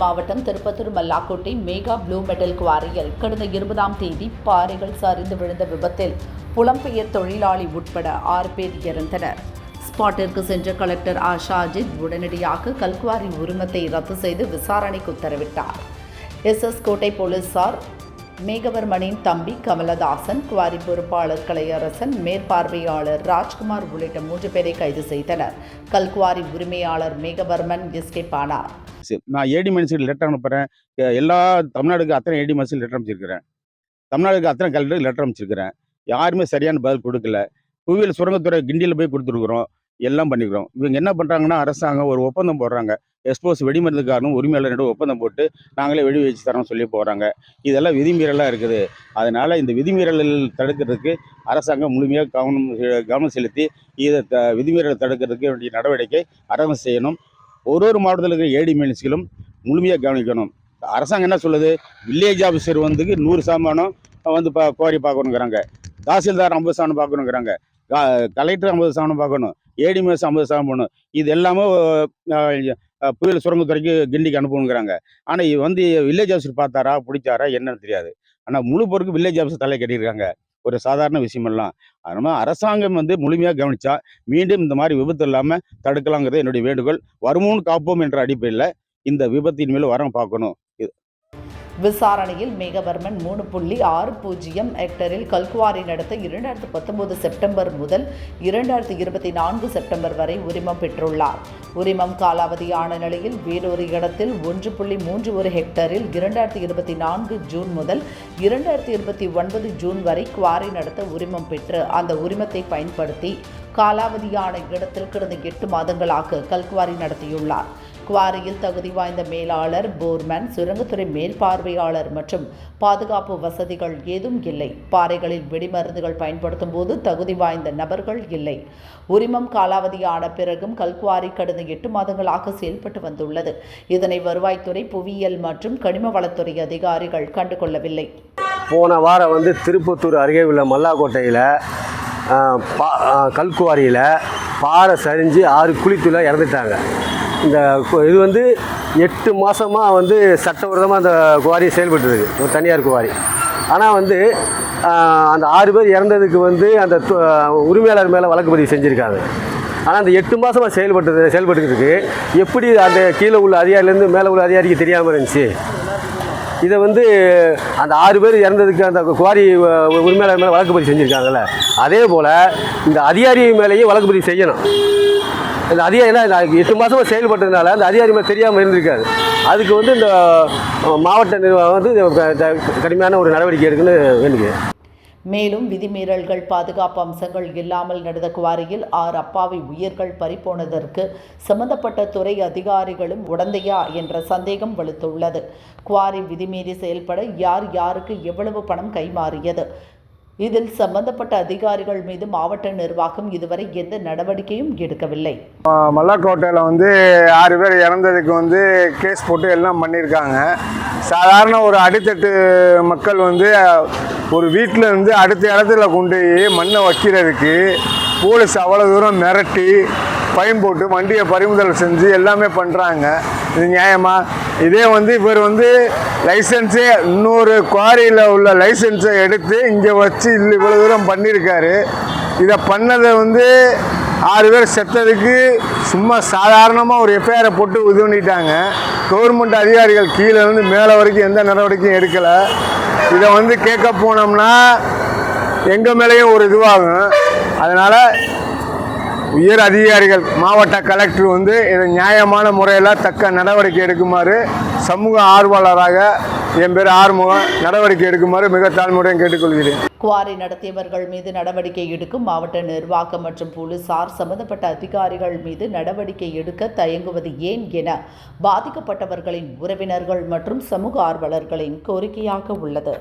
மாவட்டம் Tirupattur Mallakottai Megha blue metal குவாரியில் கடந்த 20ஆம் தேதி பாறைகள் சரிந்து விழுந்த விபத்தில் புலம்பெயர் தொழிலாளி உட்பட 6 பேர் இறந்தனர். ஸ்பாட்டிற்கு சென்ற கலெக்டர் ஆஷா அஜித் உடனடியாக கல்குவாரி உரிமத்தை ரத்து செய்து விசாரணைக்கு உத்தரவிட்டார். எஸ் கோட்டை போலீசார் மேகவர்மனின் தம்பி கமலதாசன், குவாரி பொறுப்பாளர் கலையரசன், மேற்பார்வையாளர் ராஜ்குமார் உள்ளிட்ட 3 பேரை கைது செய்தனர். கல்குவாரி உரிமையாளர் மேகவர்மன் எஸ்கேப் ஆனார். நான் ஏடி மனுஷன் லெட்டர் அனுப்புகிறேன். எல்லா தமிழ்நாடுக்கு அத்தனை ஏடி மனுஷன் லெட்டர் அமைச்சிருக்கிறேன். தமிழ்நாடுக்கு அத்தனை கலெக்டருக்கு லெட்டர் அமைச்சிருக்கிறேன். யாருமே சரியான பதில் கொடுக்கல. புவியியல் சுரங்கத்துறை கிண்டியில் போய் கொடுத்துருக்குறோம். எல்லாம் பண்ணிக்கிறோம். இவங்க என்ன பண்ணுறாங்கன்னா, அரசாங்கம் ஒரு ஒப்பந்தம் போடுறாங்க. எக்ஸ்போஸ் வெடிமருந்துக்காரனும் உரிமையாளரிடம் ஒப்பந்தம் போட்டு நாங்களே வெடி வச்சு தரோம்னு சொல்லி போகிறாங்க. இதெல்லாம் விதிமீறலாக இருக்குது. அதனால் இந்த விதிமீறலில் தடுக்கிறதுக்கு அரசாங்கம் முழுமையாக கவனம் செலுத்தி இதை விதிமீறலை தடுக்கிறதுக்கு வேண்டிய நடவடிக்கை அரசாங்கம் செய்யணும். ஒரு மாவட்டத்தில் இருக்கிற ஏடி மினிஸ்களும் முழுமையாக கவனிக்கணும். அரசாங்கம் என்ன சொல்லுது, வில்லேஜ் ஆஃபீஸர் வந்து 100 சாமானம் வந்து கோரி பார்க்கணுங்கிறாங்க. தாசில்தார் 50 சாமானம் பார்க்கணுங்கிறாங்க. கலெக்டர் 50 சாமானம் பார்க்கணும். ஏடி மினிஸ் 50 சாமானம் பண்ணணும். இது எல்லாமே புயல் சுரங்கத்துறைக்கு கிண்டிக்கு அனுப்பணுங்கிறாங்க. ஆனால் இது வந்து வில்லேஜ் ஆஃபீஸர் பார்த்தாரா பிடிச்சாரா என்னன்னு தெரியாது. ஆனால் முழு பொறுப்பு வில்லேஜ் ஆஃபீஸர் தலை கட்டியிருக்காங்க. ஒரு சாதாரண விஷயமெல்லாம். அதனால் அரசாங்கம் வந்து முழுமையாக கவனித்தா மீண்டும் இந்த மாதிரி விபத்து இல்லாமல் தடுக்கலாங்கிறது என்னுடைய வேண்டுகோள். வருமுன் காப்போம் என்ற அடிப்படையில் இந்த விபத்தின் மேலே வரம் பார்க்கணும். விசாரணையில் மேகவர்மன் 3.60 ஹெக்டரில் கல்குவாரி நடத்த 2019 செப்டம்பர் முதல் 2024 செப்டம்பர் வரை உரிமம் பெற்றுள்ளார். உரிமம் காலாவதியான நிலையில் வேறொரு இடத்தில் 1.31 ஹெக்டரில் 2024 ஜூன் முதல் 2029 ஜூன் வரை குவாரி நடத்த உரிமம் பெற்று அந்த உரிமத்தை பயன்படுத்தி காலாவதியான இடத்தில் கடந்த 8 மாதங்களாக கல்குவாரி நடத்தியுள்ளார். குவாரியில் தகுதி வாய்ந்த மேலாளர், போர்மேன், சுரங்கத்துறை மேற்பார்வையாளர் மற்றும் பாதுகாப்பு வசதிகள் ஏதும் இல்லை. பாறைகளில் வெடிமருந்துகள் பயன்படுத்தும் போது தகுதி வாய்ந்த நபர்கள் இல்லை. உரிமம் காலாவதியான பிறகும் கல்குவாரி கடந்த 8 மாதங்களாக செயல்பட்டு வந்துள்ளது. இதனை வருவாய்த்துறை, புவியியல் மற்றும் கனிம வளத்துறை அதிகாரிகள் கண்டுகொள்ளவில்லை. போன வாரம் திருப்பத்தூர் அருகே உள்ள மல்லாக்கோட்டையில் கல்குவாரியில் பாறை சரிஞ்சு 6 குழித்துல இறந்துட்டாங்க. இது 8 மாதமாக சட்டவிரோதமாக அந்த குவாரி செயல்பட்டுருக்கு, ஒரு தனியார் குவாரி. ஆனால் அந்த 6 பேர் இறந்ததுக்கு அந்த உரிமையாளர் மேலே வழக்கு பதிவு செஞ்சுருக்காங்க. ஆனால் அந்த 8 மாதமாக செயல்பட்டுருக்கு. எப்படி அந்த கீழே உள்ள அதிகாரிலேருந்து மேலே உள்ள அதிகாரிக்கு தெரியாமல் இருந்துச்சு? இதை அந்த 6 பேர் இறந்ததுக்கு அந்த குவாரி உரிமையாளர் மேலே வழக்கு பதிவு செஞ்சுருக்காங்கல்ல, அதே போல் இந்த அதிகாரி மேலேயும் வழக்கு பதிவு செய்யணும். இந்த அதிகாரிலாம் 8 மாதமாக செயல்பட்டதுனால அந்த அதிகாரி மேலே தெரியாமல் இருந்திருக்காது. அதுக்கு இந்த மாவட்ட நிர்வாகம் கடுமையான ஒரு நடவடிக்கை எடுக்குன்னு வேண்டுகிறேன். மேலும் விதிமீறல்கள், பாதுகாப்பு அம்சங்கள் இல்லாமல் நடந்த குவாரியில் 6 அப்பாவி உயிர்கள் பறிபோனதற்கு சம்பந்தப்பட்ட துறை அதிகாரிகளும் உடந்தையா என்ற சந்தேகம் வலுத்துள்ளது. குவாரி விதிமீறி செயல்பட யார் யாருக்கு எவ்வளவு பணம் கைமாறியது? இதில் சம்பந்தப்பட்ட அதிகாரிகள் மீது மாவட்ட நிர்வாகம் இதுவரை எந்த நடவடிக்கையும் எடுக்கவில்லை. மல்லாக்கோட்டையில் 6 பேர் இறந்ததுக்கு கேஸ் போட்டு எல்லாம் பண்ணியிருக்காங்க. சாதாரண ஒரு அடித்தட்டு மக்கள் ஒரு வீட்டில் அடுத்த இடத்துல கொண்டு மண்ணை வைக்கிறதுக்கு போலீஸ் அவ்வளோ தூரம் மிரட்டி ஃபைன் போட்டு வண்டியை பறிமுதல் செஞ்சு எல்லாமே பண்ணுறாங்க. இது நியாயமா? இதே இவர் லைசன்ஸே இன்னொரு குவாரியில் உள்ள லைசன்ஸை எடுத்து இங்கே வச்சு இவ்வளோ தூரம் பண்ணியிருக்காரு. இதை பண்ணதை 6 பேர் செத்ததுக்கு சும்மா சாதாரணமாக ஒரு எஃப்ஐஆரை போட்டு இது பண்ணிட்டாங்க. கவர்மெண்ட் அதிகாரிகள் கீழே மேலே வரைக்கும் எந்த நடவடிக்கையும் எடுக்கலை. இதை கேட்க போனோம்னா எங்கள் மேலேயும் ஒரு இதுவாகும். அதனால் உயர் அதிகாரிகள், மாவட்ட கலெக்டர் இதை நியாயமான முறையில் தக்க நடவடிக்கை எடுக்குமாறு, சமூக ஆர்வலராக என் பேர் ஆறுமுகம், நடவடிக்கை எடுக்குமாறு மிக தாழ்மையுடன் கேட்டுக்கொள்கிறேன். குவாரி நடத்தியவர்கள் மீது நடவடிக்கை எடுக்கும் மாவட்ட நிர்வாகம் மற்றும் போலீசார் சம்பந்தப்பட்ட அதிகாரிகள் மீது நடவடிக்கை எடுக்க தயங்குவது ஏன் என பாதிக்கப்பட்டவர்களின் உறவினர்கள் மற்றும் சமூக ஆர்வலர்களின் கோரிக்கையாக உள்ளது.